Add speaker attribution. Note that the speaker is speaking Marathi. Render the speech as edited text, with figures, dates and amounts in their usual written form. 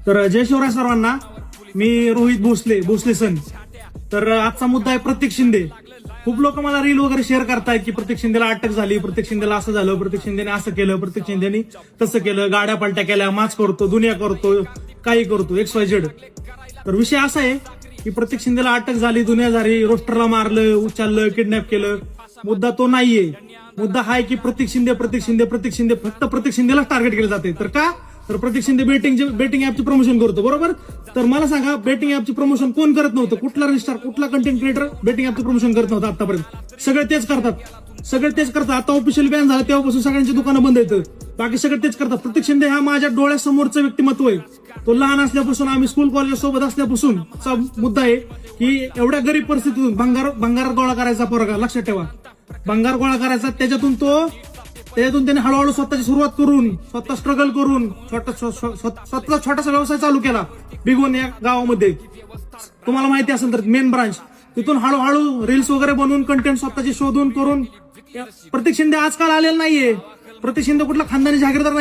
Speaker 1: तर जय शिवराय सर्वांना. मी रोहित भोसले सन. तर आजचा मुद्दा आहे प्रतीक शिंदे. खूप लोक मला रील वगैरे शेअर करतायत की प्रतीक शिंदेला अटक झाली, प्रतीक शिंदेला असं झालं, प्रतीक शिंदेने असं केलं, प्रतीक शिंदेने तसं केलं, गाड्या पलट्या केल्या, माच करतो, दुनिया करतो, काही करतो, XYZ. तर विषय असा आहे की प्रतीक शिंदेला अटक झाली, दुनिया झाली, रोस्टरला मारलं, उचललं, किडनॅप केलं. मुद्दा तो नाहीये. मुद्दा हा आहे की प्रतीक शिंदे फक्त प्रतीक शिंदेलाच टार्गेट केलं जाते. तर का? तर प्रतीक शिंदे बेटिंग ऍपची प्रमोशन करतो, बरोबर. तर मला सांगा, बेटिंग ऍपची प्रमोशन कोण करत नव्हतं? कुठला रजिस्ट्रार, कुठला कंटेंट क्रिएटर बेटिंग ऍपची प्रमोशन करत नव्हतं आतापर्यंत? सगळे तेच करतात. आता ऑफिशियल बॅन झालं तेव्हापासून सगळ्यांची दुकानं बंद येतं. बाकी सगळे तेच करतात. प्रतीक शिंदे हा माझ्या डोळ्यासमोरचं व्यक्तिमत्व आहे. तो लहान असल्यापासून, आम्ही स्कूल कॉलेज सोबत असल्यापासून चा मुद्दा आहे की एवढ्या गरीब परिस्थितीतून भंगार गोळा करायचा पोरगा, लक्षात ठेवा, भंगार गोळा करायचा. त्याच्यातून त्याने हळूहळू स्वतःची सुरुवात करून, स्वतः स्ट्रगल करून स्वतःचा छोटासा व्यवसाय चालू केला बिगवन या गावामध्ये. तुम्हाला माहिती असेल तर मेन ब्रांच. तिथून हळूहळू रील्स वगैरे बनवून, कंटेंट स्वतःचे शोधून करून. प्रतीक शिंदे आजकाल आलेला नाहीये. प्रतीक शिंदे कुठला खानदानी जागीरदार नाही.